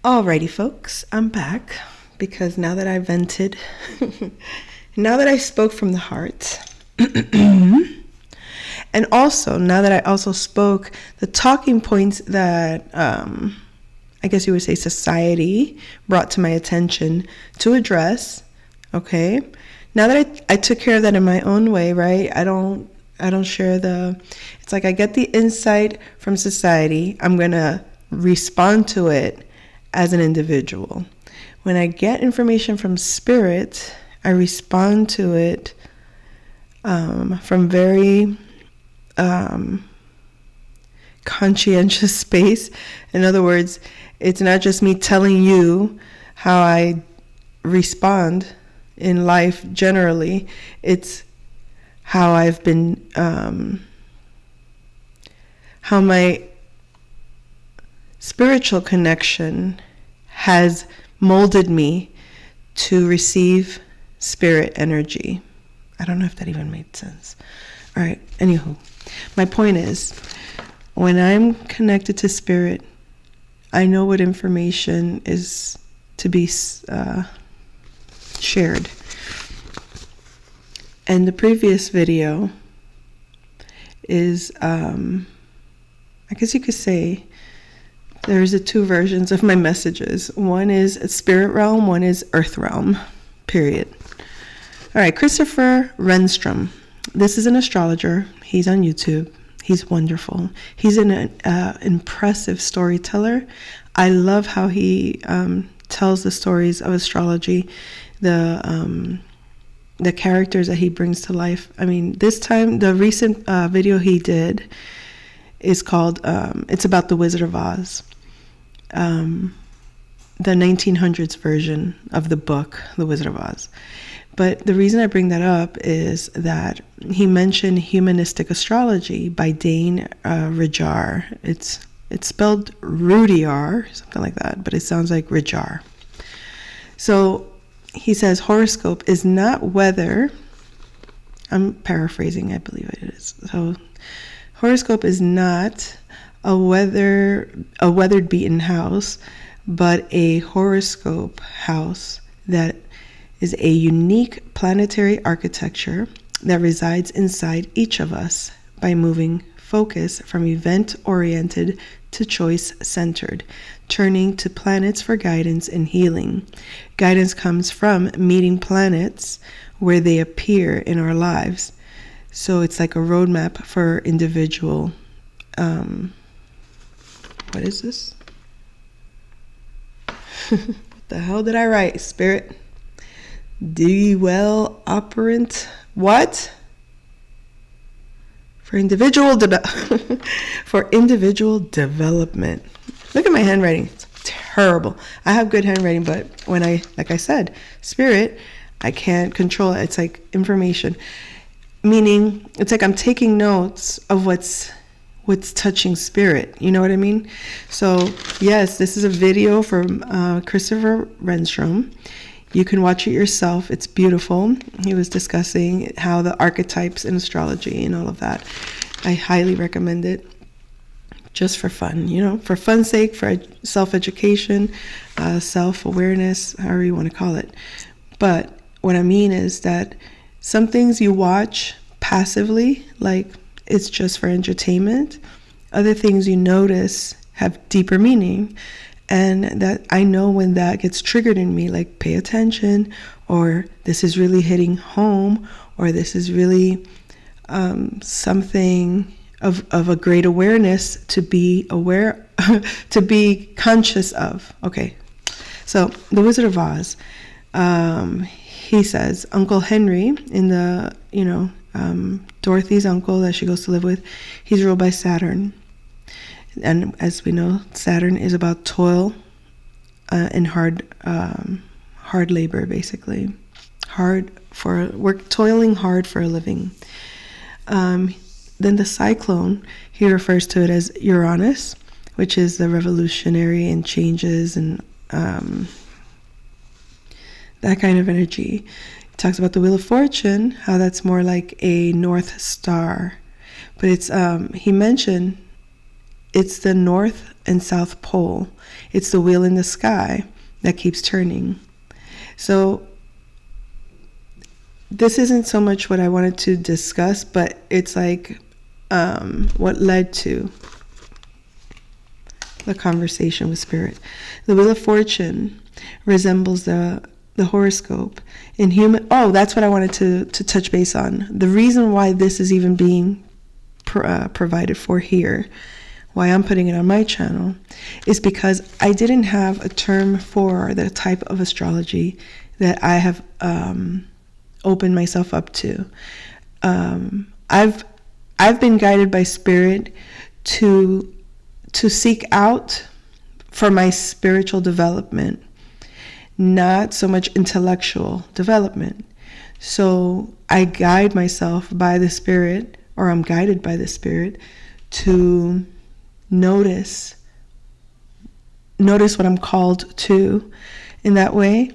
Alrighty, folks, I'm back because now that I vented, now that I spoke from the heart, and also now that I also spoke the talking points that I guess you would say society brought to my attention to address, okay? Now that I took care of that in my own way, right? I don't share it's like I get the insight from society, I'm going to respond to it as an individual. When I get information from spirit, I respond to it from very conscientious space. In other words, it's not just me telling you how I respond in life generally. It's how I've been, how my spiritual connection has molded me to receive spirit energy. I don't know if that even made sense. All right, anywho, my point is, when I'm connected to spirit, I know what information is to be shared. And the previous video is, I guess you could say, there's the two versions of my messages. One is spirit realm, one is earth realm, period. All right, Christopher Renstrom. This is an astrologer. He's on YouTube. He's wonderful. He's an impressive storyteller. I love how he tells the stories of astrology, the characters that he brings to life. I mean, this time, the recent video he did is called, it's about the Wizard of Oz. The 1900s version of the book, The Wizard of Oz. But the reason I bring that up is that he mentioned Humanistic Astrology by Dane Rijar. It's spelled Rudyard, something like that, but it sounds like Rijar. So he says horoscope is not weather. I'm paraphrasing, I believe it is. So horoscope is not a weathered beaten house, but a horoscope house that is a unique planetary architecture that resides inside each of us by moving focus from event-oriented to choice-centered, turning to planets for guidance and healing. Guidance comes from meeting planets where they appear in our lives. So it's like a roadmap for individual. What is this? What the hell did I write? Spirit. Do ye well operant? What? For individual for individual development. Look at my handwriting. It's terrible. I have good handwriting, but when like I said, spirit, I can't control it. It's like information. Meaning, it's like I'm taking notes of what's touching spirit. You know what I mean? So, yes, this is a video from Christopher Renstrom. You can watch it yourself. It's beautiful. He was discussing how the archetypes in astrology and all of that. I highly recommend it just for fun, for fun's sake, for self-education, self-awareness, however you want to call it. But what I mean is that some things you watch passively, like it's just for entertainment. Other things you notice have deeper meaning. And that I know when that gets triggered in me, like pay attention, or this is really hitting home, or this is really something of a great awareness to be aware, to be conscious of. Okay, so the Wizard of Oz, he says Uncle Henry in the, Dorothy's uncle that she goes to live with, he's ruled by Saturn. And as we know, Saturn is about toil and hard labor, basically. Toiling hard for a living. Then the cyclone, he refers to it as Uranus, which is the revolutionary and changes and that kind of energy. He talks about the Wheel of Fortune, how that's more like a North Star. But it's he mentioned it's the North and South Pole. It's the wheel in the sky that keeps turning. So this isn't so much what I wanted to discuss, but it's like what led to the conversation with Spirit. The Wheel of Fortune resembles the horoscope in human. Oh, that's what I wanted to touch base on. The reason why this is even being provided for here, why I'm putting it on my channel, is because I didn't have a term for the type of astrology that I have opened myself up to. I've been guided by Spirit to seek out for my spiritual development, not so much intellectual development. So I guide myself by the Spirit, or I'm guided by the Spirit to notice what I'm called to in that way,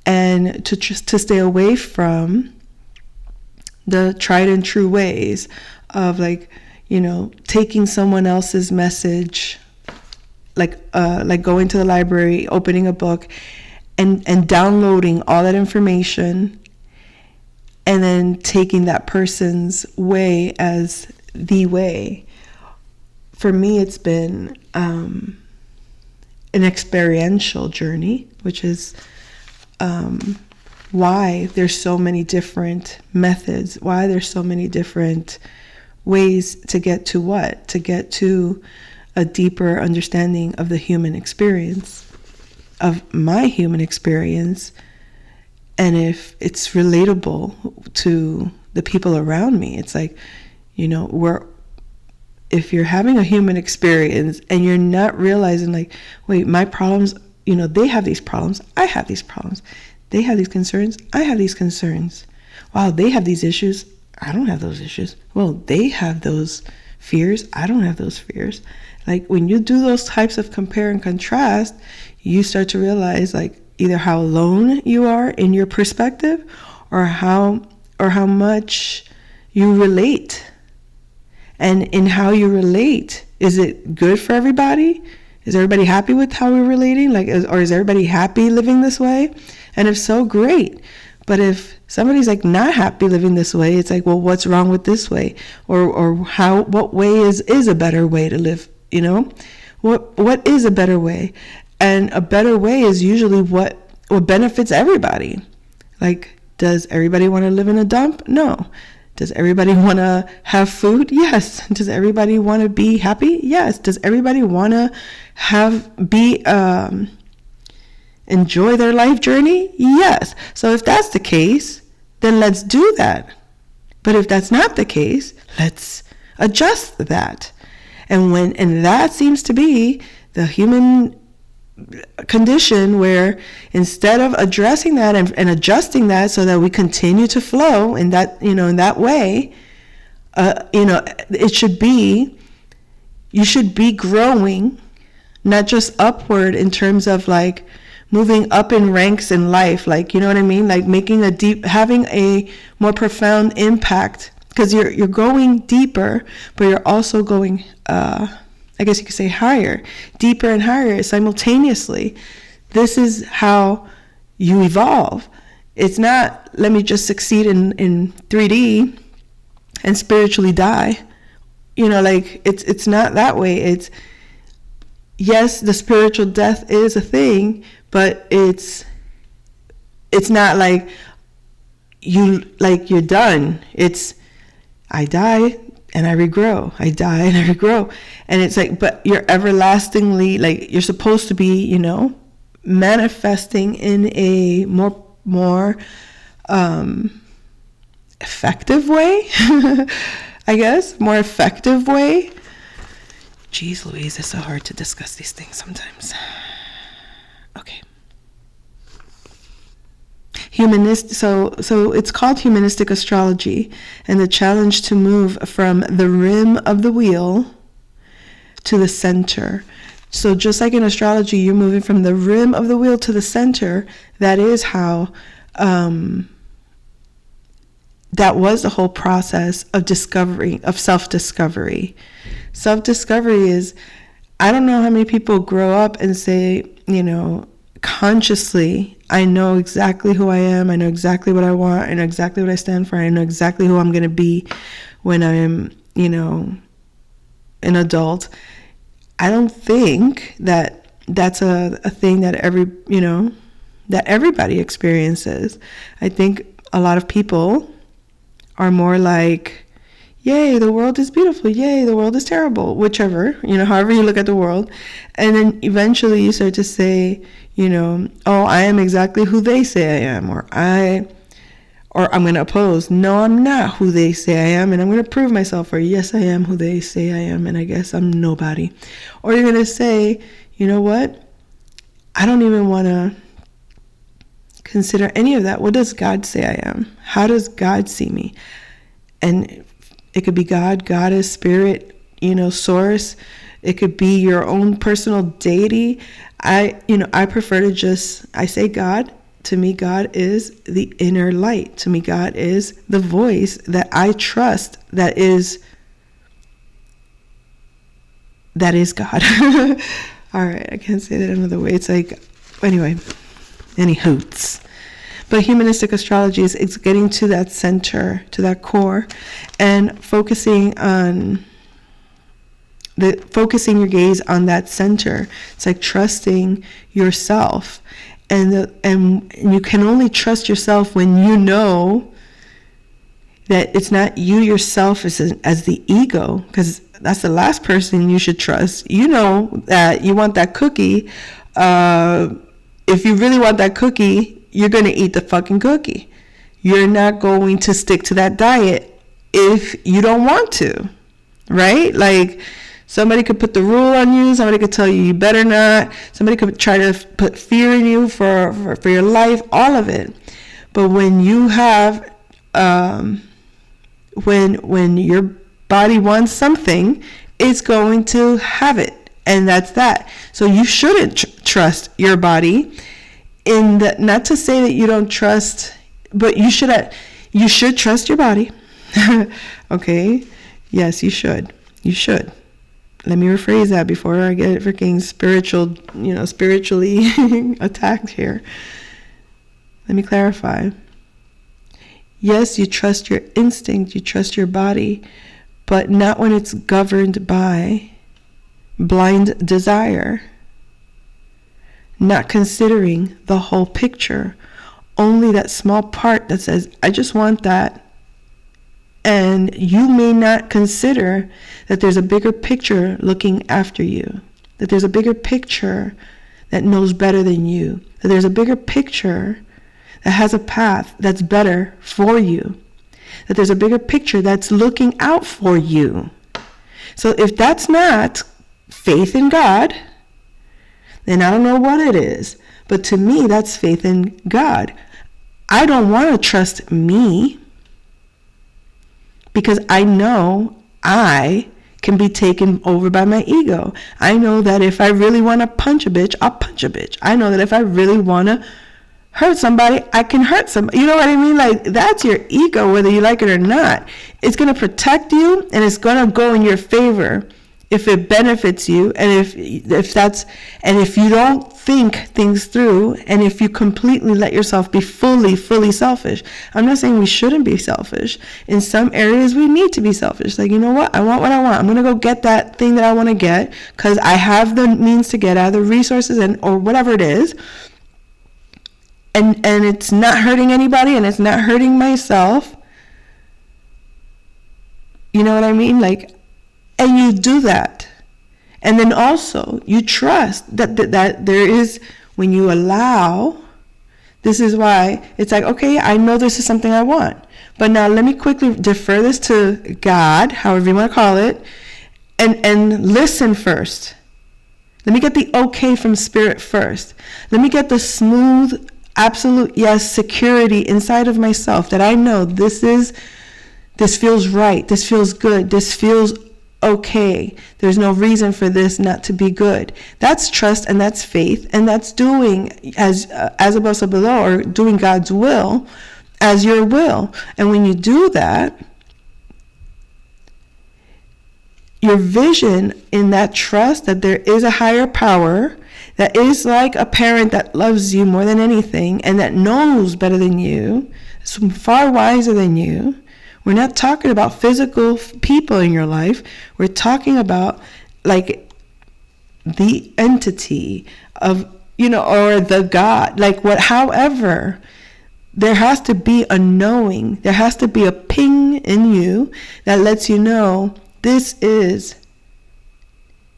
and to stay away from the tried and true ways of taking someone else's message, like going to the library, opening a book, and downloading all that information, and then taking that person's way as the way. For me, it's been an experiential journey, which is why there's so many different methods, why there's so many different ways to get to what? To get to a deeper understanding of the human experience, of my human experience, and if it's relatable to the people around me. It's like, if you're having a human experience and you're not realizing wait, my problems, they have these problems, I have these problems. They have these concerns, I have these concerns. Wow, they have these issues, I don't have those issues. Well, they have those fears, I don't have those fears. When you do those types of compare and contrast, you start to realize either how alone you are in your perspective, or how much you relate. And in how you relate, is it good for everybody? Is everybody happy with how we're relating? Or is everybody happy living this way? And if so, great. But if somebody's not happy living this way, it's well, what's wrong with this way? Or what way is a better way to live? What is a better way? And a better way is usually what benefits everybody. Does everybody want to live in a dump? No. Does everybody want to have food? Yes. Does everybody want to be happy? Yes. Does everybody want to enjoy their life journey? Yes. So if that's the case, then let's do that. But if that's not the case, let's adjust that. And that seems to be the human condition, where instead of addressing that and adjusting that so that we continue to flow in that, in that way, it should be, you should be growing, not just upward in terms of moving up in ranks in life, you know what I mean? Having a more profound impact, because you're going deeper, but you're also going, I guess you could say higher, deeper and higher simultaneously. This is how you evolve. It's not, let me just succeed in 3D and spiritually die. It's not that way. It's, yes, the spiritual death is a thing, but it's not you're done. It's, I die and I regrow. I die and I regrow. And it's but you're everlastingly, you're supposed to be, manifesting in a more effective way, I guess, more effective way. Jeez Louise, it's so hard to discuss these things sometimes. Okay. So it's called humanistic astrology, and the challenge to move from the rim of the wheel to the center. So just like in astrology, you're moving from the rim of the wheel to the center. That is how that was the whole process of discovery, of self-discovery. Self-discovery is I don't know how many people grow up and say, consciously, I know exactly who I am. I know exactly what I want. I know exactly what I stand for. I know exactly who I'm going to be when I'm, an adult. I don't think that that's a thing that that everybody experiences. I think a lot of people are more like, yay, the world is beautiful. Yay, the world is terrible. Whichever, however you look at the world. And then eventually you start to say, oh, I am exactly who they say I am. Or I'm going to oppose. No, I'm not who they say I am. And I'm going to prove myself. Or yes, I am who they say I am. And I guess I'm nobody. Or you're going to say, you know what? I don't even want to consider any of that. What does God say I am? How does God see me? And it could be God, goddess, spirit, source. It could be your own personal deity. I prefer to I say God. To me, God is the inner light. To me, God is the voice that I trust that is God. All right, I can't say that another way. It's like, anyway, any hoots. But humanistic astrology is getting to that center, to that core, and focusing your gaze on that center. It's like trusting yourself, and you can only trust yourself when you know that it's not you yourself as the ego, because that's the last person you should trust. You know that you want that cookie. If you really want that cookie, you're going to eat the fucking cookie. You're not going to stick to that diet if you don't want to, right? Like, somebody could put the rule on you. Somebody could tell you better not. Somebody could try to put fear in you for your life, all of it. But when you have, when your body wants something, it's going to have it. And that's that. So you shouldn't trust your body. Not to say that you don't trust, but you should trust your body. Okay? Yes, you should. You should. Let me rephrase that before I get freaking spiritually attacked here. Let me clarify. Yes, you trust your instinct, you trust your body, but not when it's governed by blind desire. Not considering the whole picture, only that small part that says, I just want that. And you may not consider that there's a bigger picture looking after you, that there's a bigger picture that knows better than you, that there's a bigger picture that has a path that's better for you, that there's a bigger picture that's looking out for you. So if that's not faith in God, then I don't know what it is. But to me, that's faith in God. I don't want to trust me because I know I can be taken over by my ego. I know that if I really want to punch a bitch, I'll punch a bitch. I know that if I really want to hurt somebody, I can hurt somebody. You know what I mean? Like, that's your ego, whether you like it or not. It's going to protect you, and it's going to go in your favor if it benefits you, and if you don't think things through, and if you completely let yourself be fully selfish. I'm not saying we shouldn't be selfish. In some areas we need to be selfish. Like, you know what? I want what I want. I'm going to go get that thing that I want to get because I have the means to get it, I have the resources or whatever it is. And it's not hurting anybody, and it's not hurting myself. You know what I mean? Like, and you do that. And then also, you trust that there is, when you allow, this is why it's like, okay, I know this is something I want. But now let me quickly defer this to God, however you want to call it, and listen first. Let me get the okay from spirit first. Let me get the smooth, absolute yes security inside of myself that I know this feels right, this feels good, this feels okay. There's no reason for this not to be good. That's trust, and that's faith, and that's doing as above so below, or doing God's will as your will. And when you do that, your vision in that trust that there is a higher power that is like a parent that loves you more than anything and that knows better than you, is far wiser than you. We're not talking about physical people in your life. We're talking about like the entity of, or the God, like what, there has to be a knowing. There has to be a ping in you that lets you know this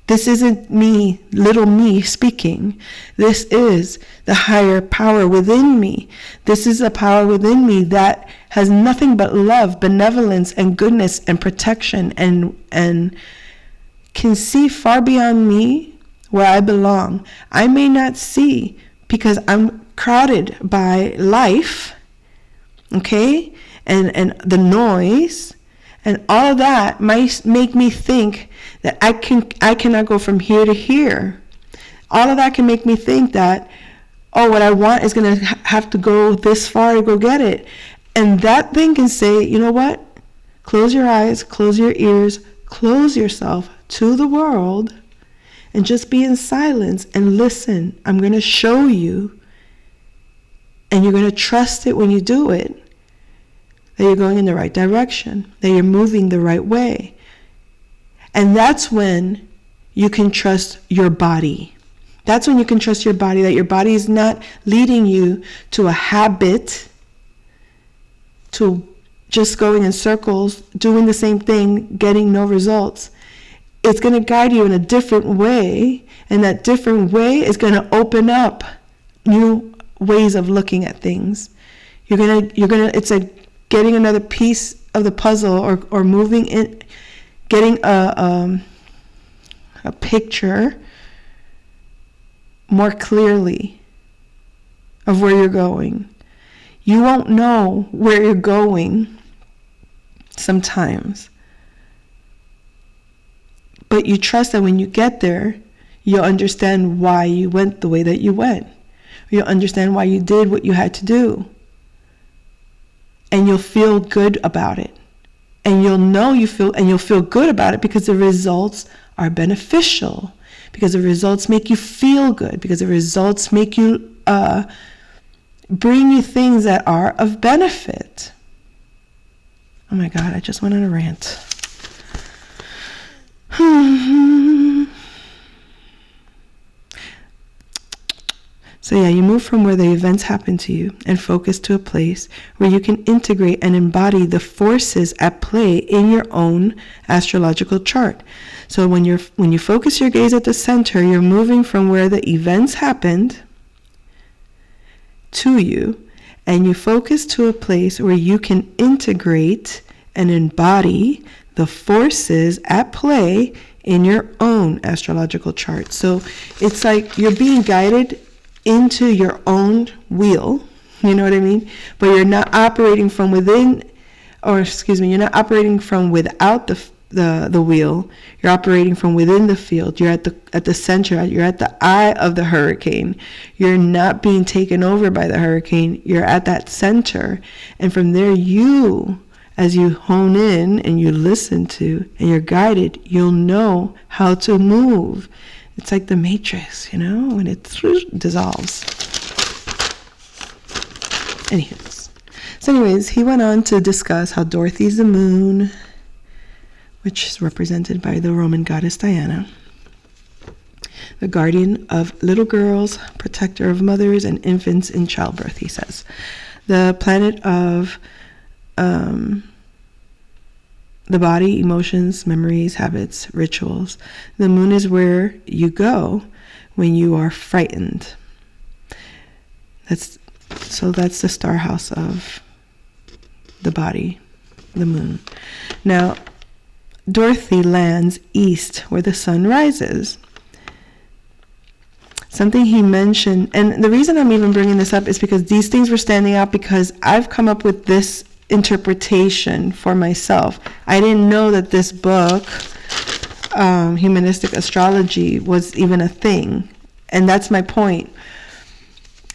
isn't me, little me speaking. This is the higher power within me. This is a power within me that has nothing but love, benevolence, and goodness and protection and can see far beyond me where I belong. I may not see because I'm crowded by life, okay, and the noise, and all of that might make me think that I cannot go from here to here. All of that can make me think that, what I want is going to have to go this far to go get it. And that thing can say, you know what? Close your eyes, close your ears, close yourself to the world, and just be in silence and listen. I'm going to show you, and you're going to trust it when you do it, that you're going in the right direction, that you're moving the right way. And that's when you can trust your body. That's when you can trust your body, that your body is not leading you to a habit, to just going in circles, doing the same thing, getting no results. It's going to guide you in a different way, and that different way is going to open up new ways of looking at things. It's like getting another piece of the puzzle, or moving in, getting a picture more clearly of where you're going. You won't know where you're going sometimes, but you trust that when you get there, you'll understand why you went the way that you went. You'll understand why you did what you had to do. And you'll feel good about it. And you'll feel good about it because the results are beneficial. Because the results make you feel good. Because the results make you bring you things that are of benefit. Oh my God, I just went on a rant. So yeah, you move from where the events happen to you and focus to a place where you can integrate and embody the forces at play in your own astrological chart. So when you focus your gaze at the center, you're moving from where the events happened to you, and you focus to a place where you can integrate and embody the forces at play in your own astrological chart. So it's like you're being guided into your own wheel, you know what I mean? But you're not operating from within, you're not operating from without the wheel. You're operating from within the field. You're at the center. You're at the eye of the hurricane. You're not being taken over by the hurricane. You're at that center. And from there, as you hone in and you listen to and you're guided, you'll know how to move. It's like the Matrix, when it dissolves. Anyways, he went on to discuss how Dorothy's the moon, which is represented by the Roman goddess Diana, the guardian of little girls, protector of mothers and infants in childbirth, he says. The planet of the body, emotions, memories, habits, rituals. The moon is where you go when you are frightened. That's the star house of the body, the moon. Now, Dorothy lands east where the sun rises. Something he mentioned, and the reason I'm even bringing this up is because these things were standing out because I've come up with this interpretation for myself. I didn't know that this book, Humanistic Astrology, was even a thing. And that's my point.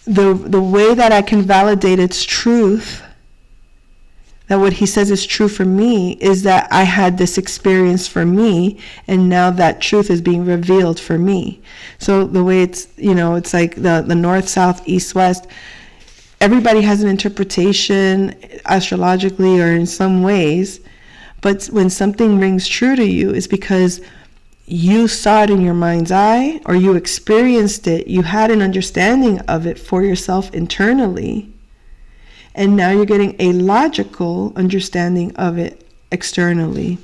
The way that I can validate its truth that what he says is true for me is that I had this experience for me, and now that truth is being revealed for me. So the way it's, it's like the north, south, east, west. Everybody has an interpretation astrologically or in some ways, but when something rings true to you, it's because you saw it in your mind's eye, or you experienced it, you had an understanding of it for yourself internally, and now you're getting a logical understanding of it externally.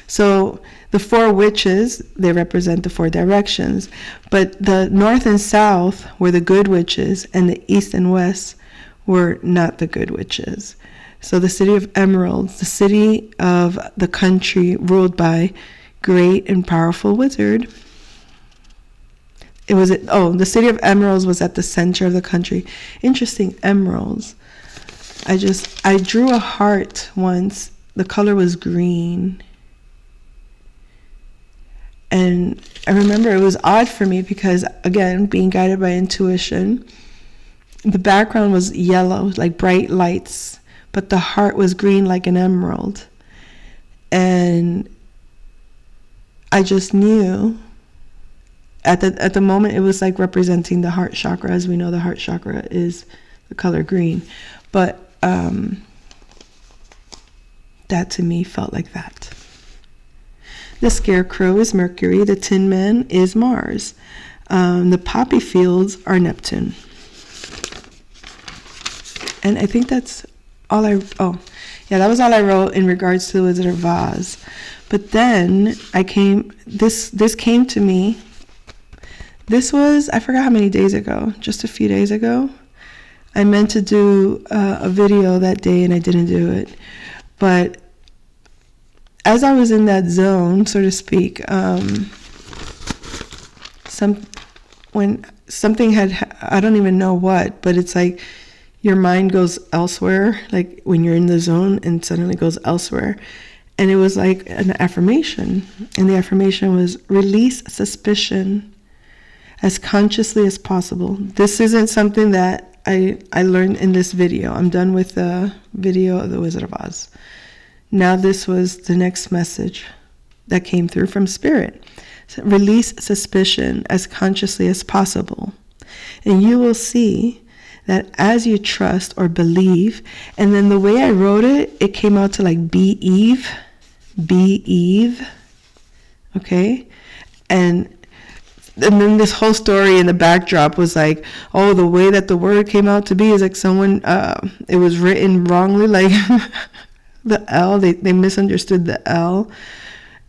So the 4 witches, they represent the 4 directions, but the north and south were the good witches, and the east and west were not the good witches. So the city of emeralds, the city of the country ruled by great and powerful wizard. The city of emeralds was at the center of the country. Interesting, emeralds. I drew a heart once. The color was green. And I remember it was odd for me because, again, being guided by intuition, the background was yellow, like bright lights, but the heart was green like an emerald. And I just knew at the moment it was like representing the heart chakra. As we know, the heart chakra is the color green. But that to me felt like that. The scarecrow is Mercury. The Tin Man is Mars. The poppy fields are Neptune. And I think that's all that was all I wrote in regards to the Wizard of Oz. But then this came to me. This was, I forgot how many days ago, just a few days ago. I meant to do a video that day and I didn't do it. But as I was in that zone, so to speak, when something had, I don't even know what, but it's like your mind goes elsewhere, like when you're in the zone and suddenly goes elsewhere. And it was like an affirmation. And the affirmation was, release suspicion as consciously as possible. This isn't something that I learned in this video. I'm done with the video of the Wizard of Oz. Now this was the next message that came through from Spirit. So release suspicion as consciously as possible. And you will see that as you trust or believe, and then the way I wrote it, it came out to like be Eve, okay? And then this whole story in the backdrop was like, oh, the way that the word came out to be is like someone, it was written wrongly, like the L, they misunderstood the L,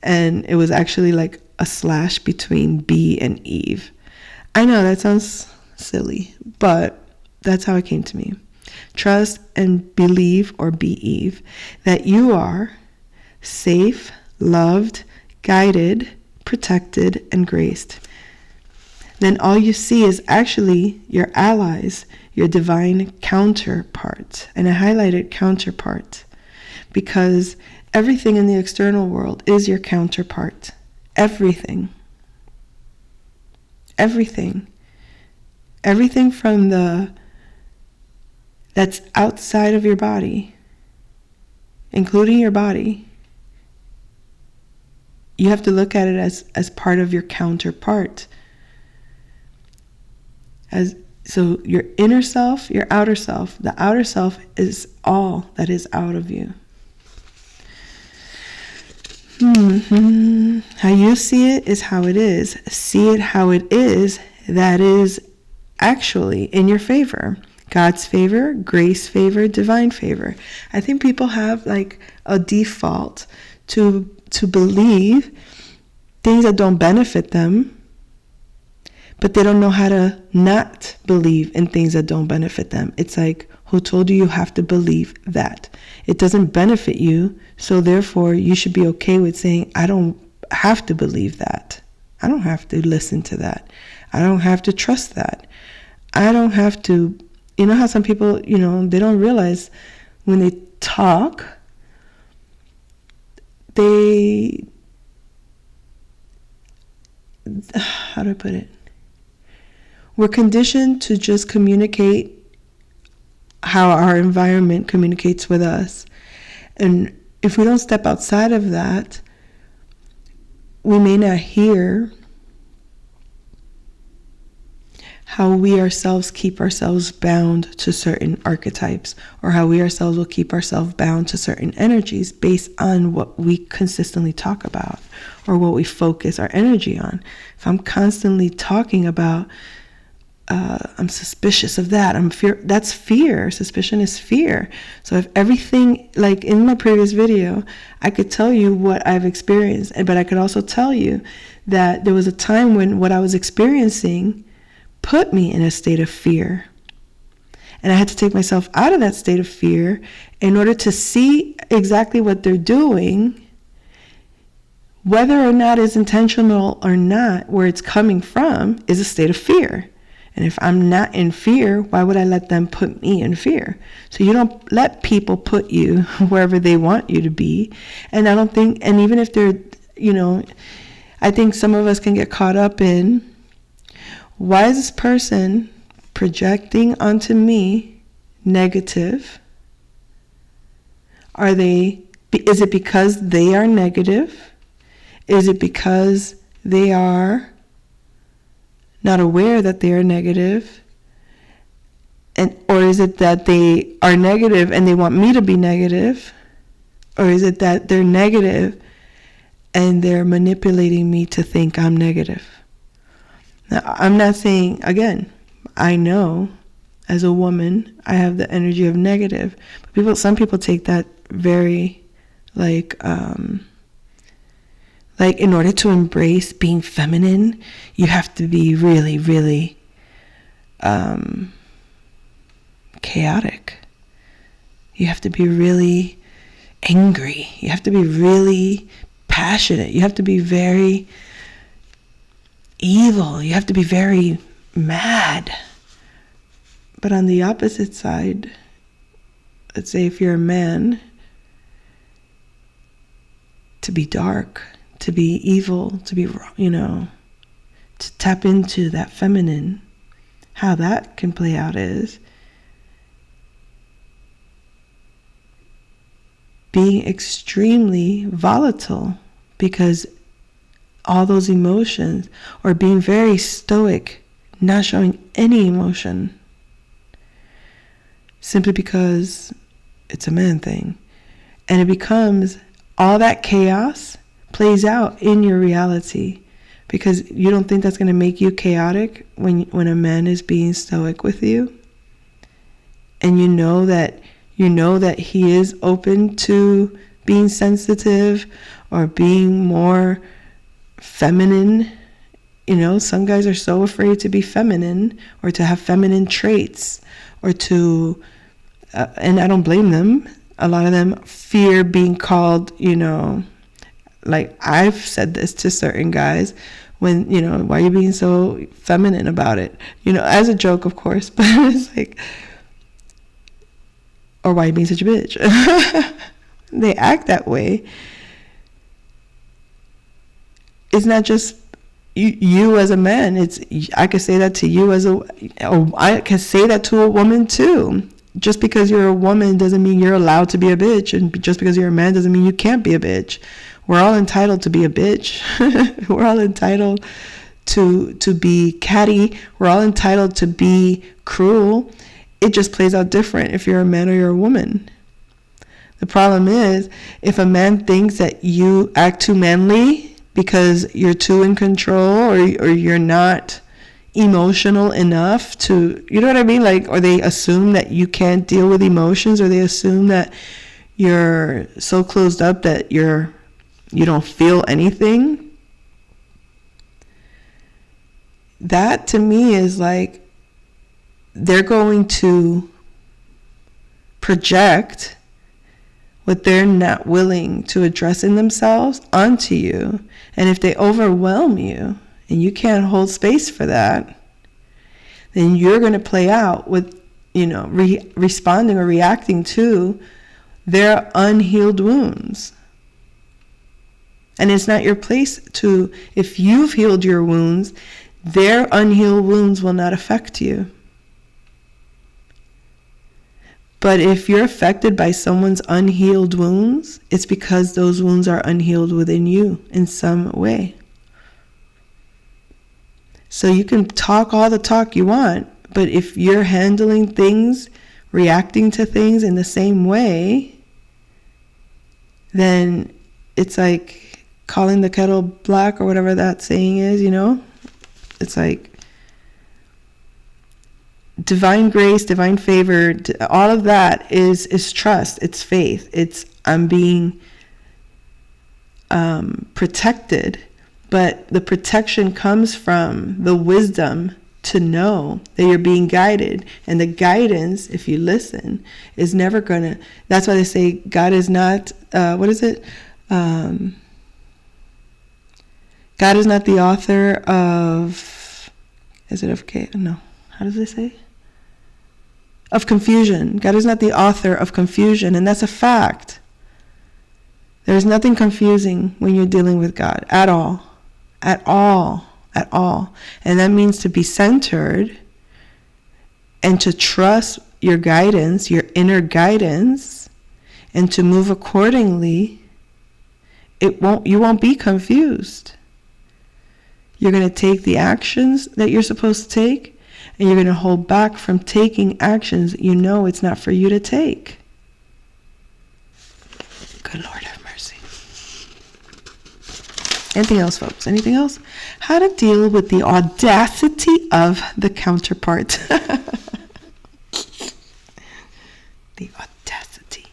and it was actually like a slash between B and Eve. I know that sounds silly, but that's how it came to me. Trust and believe, or be Eve, that you are safe, loved, guided, protected, and graced. Then all you see is actually your allies, your divine counterpart. And I highlighted counterpart because everything in the external world is your counterpart. Everything. Everything from that's outside of your body, including your body, you have to look at it as part of your counterpart. So your inner self, your outer self, the outer self is all that is out of you. How you see it is how it is. See it how it is. That is actually in your favor. God's favor, grace favor, divine favor. I think people have like a default to believe things that don't benefit them, but they don't know how to not believe in things that don't benefit them. It's like, who told you have to believe that? It doesn't benefit you, so therefore you should be okay with saying, I don't have to believe that. I don't have to listen to that. I don't have to trust that. I don't have to, you know how some people, they don't realize when they talk, how do I put it? We're conditioned to just communicate how our environment communicates with us. And if we don't step outside of that, we may not hear how we ourselves keep ourselves bound to certain archetypes, or how we ourselves will keep ourselves bound to certain energies based on what we consistently talk about or what we focus our energy on. If I'm constantly talking about, I'm suspicious of that, that's fear. Suspicion is fear. So if everything, like in my previous video, I could tell you what I've experienced, but I could also tell you that there was a time when what I was experiencing put me in a state of fear. And I had to take myself out of that state of fear in order to see exactly what they're doing, whether or not it's intentional or not, where it's coming from is a state of fear. And if I'm not in fear, why would I let them put me in fear? So you don't let people put you wherever they want you to be. And I don't think, and even if they're, I think some of us can get caught up in, why is this person projecting onto me negative? Is it because they are negative? Is it because they are not aware that they are negative? Or is it that they are negative and they want me to be negative? Or is it that they're negative and they're manipulating me to think I'm negative? Now, I'm not saying, again, I know as a woman, I have the energy of negative. But some people take that very, like in order to embrace being feminine, you have to be really, really chaotic. You have to be really angry. You have to be really passionate. You have to be very evil. You have to be very mad. But on the opposite side, let's say if you're a man, to be dark, to be evil, to be, to tap into that feminine, how that can play out is being extremely volatile, because all those emotions, or being very stoic, not showing any emotion, simply because it's a man thing. And it becomes, all that chaos plays out in your reality, because you don't think that's going to make you chaotic when a man is being stoic with you, and you know that he is open to being sensitive or being more feminine. Some guys are so afraid to be feminine or to have feminine traits, or to and I don't blame them. A lot of them fear being called, like I've said this to certain guys, when, why are you being so feminine about it? As a joke, of course, but it's like, or why are you being such a bitch? They act that way. It's not just you as a man. I could say that to you or I can say that to a woman too. Just because you're a woman doesn't mean you're allowed to be a bitch, and just because you're a man doesn't mean you can't be a bitch. We're all entitled to be a bitch. We're all entitled to be catty. We're all entitled to be cruel. It just plays out different if you're a man or you're a woman. The problem is, if a man thinks that you act too manly because you're too in control, or you're not emotional enough to, you know what I mean? Like, or they assume that you can't deal with emotions, or they assume that you're so closed up that you don't feel anything. That to me is like, they're going to project what they're not willing to address in themselves onto you. And if they overwhelm you and you can't hold space for that, then you're going to play out with, responding or reacting to their unhealed wounds. And it's not your place to, if you've healed your wounds, their unhealed wounds will not affect you. But if you're affected by someone's unhealed wounds, it's because those wounds are unhealed within you in some way. So you can talk all the talk you want, but if you're handling things, reacting to things in the same way, then it's like calling the kettle black or whatever that saying is, you know? It's like divine grace, divine favor, all of that is trust. It's faith. It's I'm being protected. But the protection comes from the wisdom to know that you're being guided. And the guidance, if you listen, is never going to... That's why they say God is not... what is it? God is not the author of... Is it of... No. How does it say? Of confusion. God is not the author of confusion. And that's a fact. There's nothing confusing when you're dealing with God at all. At all. And that means to be centered and to trust your guidance, your inner guidance, and to move accordingly. You won't be confused. You're going to take the actions that you're supposed to take, and you're going to hold back from taking actions you know it's not for you to take. Good Lord have mercy. Anything else, folks? Anything else? How to deal with the audacity of the counterpart. The audacity.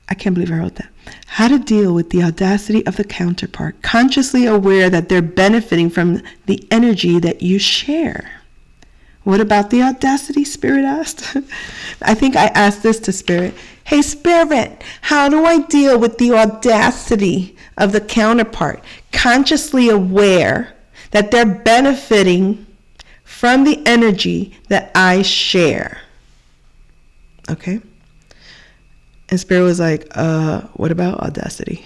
I can't believe I wrote that. How to deal with the audacity of the counterpart, consciously aware that they're benefiting from the energy that you share. What about the audacity, Spirit asked? I think I asked this to Spirit. Hey, Spirit, how do I deal with the audacity of the counterpart, consciously aware that they're benefiting from the energy that I share? Okay. And Spirit was like, what about audacity?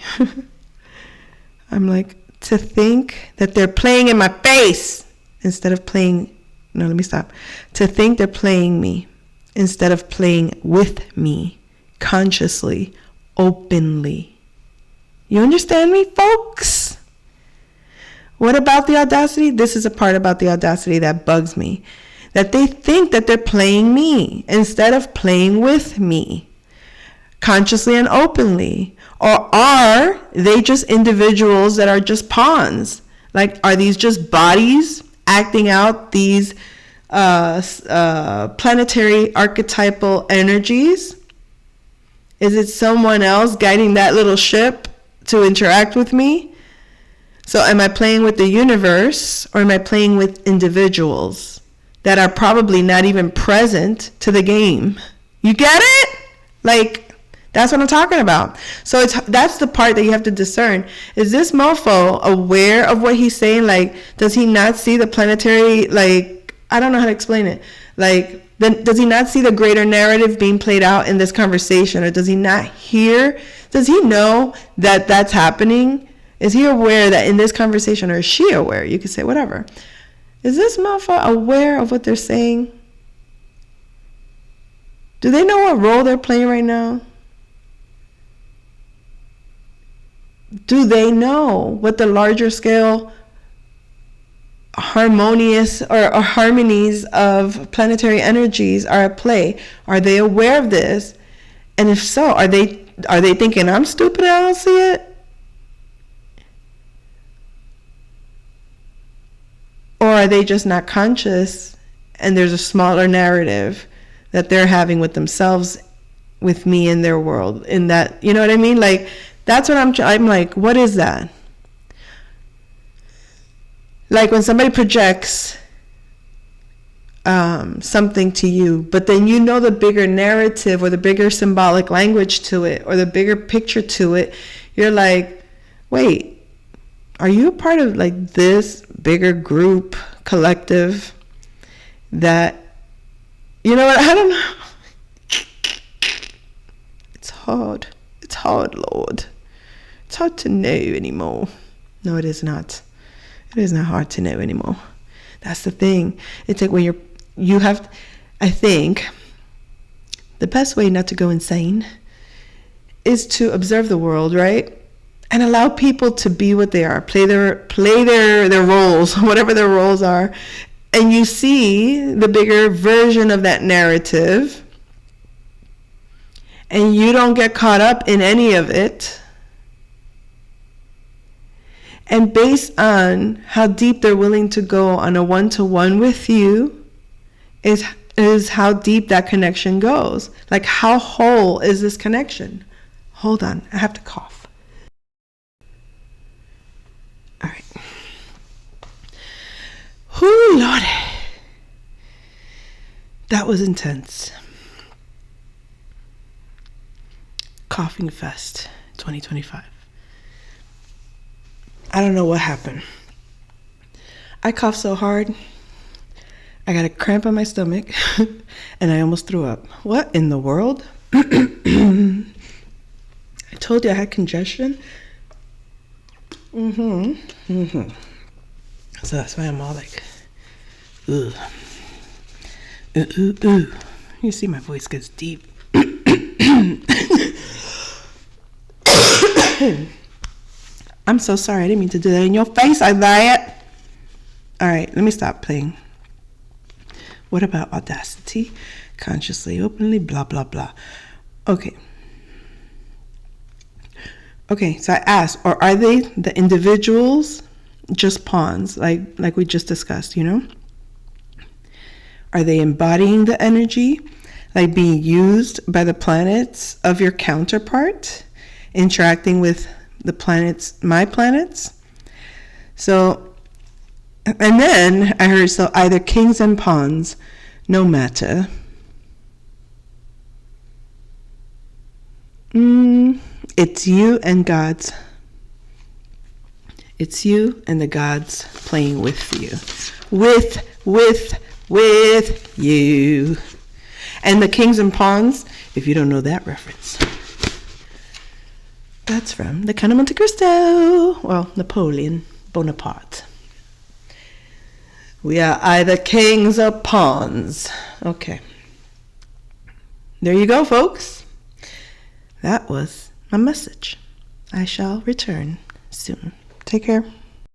I'm like, to think that they're playing in my face instead of playing... No, let me stop. To think they're playing me instead of playing with me, consciously, openly. You understand me, folks? What about the audacity? This is a part about the audacity that bugs me. That they think that they're playing me instead of playing with me, consciously and openly. Or are they just individuals that are just pawns? Like, are these just bodies acting out these planetary archetypal energies? Is it someone else guiding that little ship to interact with me? So am I playing with the universe, or am I playing with individuals that are probably not even present to the game? You get it? Like, that's what I'm talking about. So that's the part that you have to discern. Is this mofo aware of what he's saying? Like, does he not see the planetary, like, I don't know how to explain it. Like, then does he not see the greater narrative being played out in this conversation? Or does he not hear? Does he know that that's happening? Is he aware that in this conversation, or is she aware? You could say whatever. Is this mofo aware of what they're saying? Do they know what role they're playing right now? Do they know what the larger scale harmonious or harmonies of planetary energies are at play? Are they aware of this? And if so, are they thinking I'm stupid, I don't see it? Or are they just not conscious, and there's a smaller narrative that they're having with themselves, with me in their world, in that, you know what I mean? Like, that's what I'm like, what is that? Like when somebody projects something to you, but then you know the bigger narrative or the bigger symbolic language to it or the bigger picture to it, you're like, wait, are you a part of like this bigger group, collective that, you know what, I don't know. It's hard. It's hard, Lord. It's hard to know anymore. No, it is not. It is not hard to know anymore. That's the thing. It's like when you have, I think, the best way not to go insane is to observe the world, right? And allow people to be what they are, play their roles, whatever their roles are. And you see the bigger version of that narrative, and you don't get caught up in any of it. And based on how deep they're willing to go on a one-to-one with you is how deep that connection goes. Like, how whole is this connection? Hold on, I have to cough. All right. Whoo, Lord. That was intense. Coughing Fest 2025. I don't know what happened. I coughed so hard, I got a cramp in my stomach, and I almost threw up. What in the world? I told you I had congestion. So that's why I'm all like, ugh. You see my voice gets deep. I'm so sorry. I didn't mean to do that in your face like that. All right, let me stop playing. What about audacity? Consciously, openly, blah, blah, blah. Okay, so I asked, or are they the individuals just pawns, like we just discussed, you know? Are they embodying the energy, like being used by the planets of your counterpart, interacting with the planets, my planets? So, and then I heard, so either kings and pawns, no matter. It's you and gods. It's you and the gods playing with you. With you. And the kings and pawns, if you don't know that reference, that's from the Count of Monte Cristo. Well, Napoleon Bonaparte. We are either kings or pawns. Okay. There you go, folks. That was my message. I shall return soon. Take care.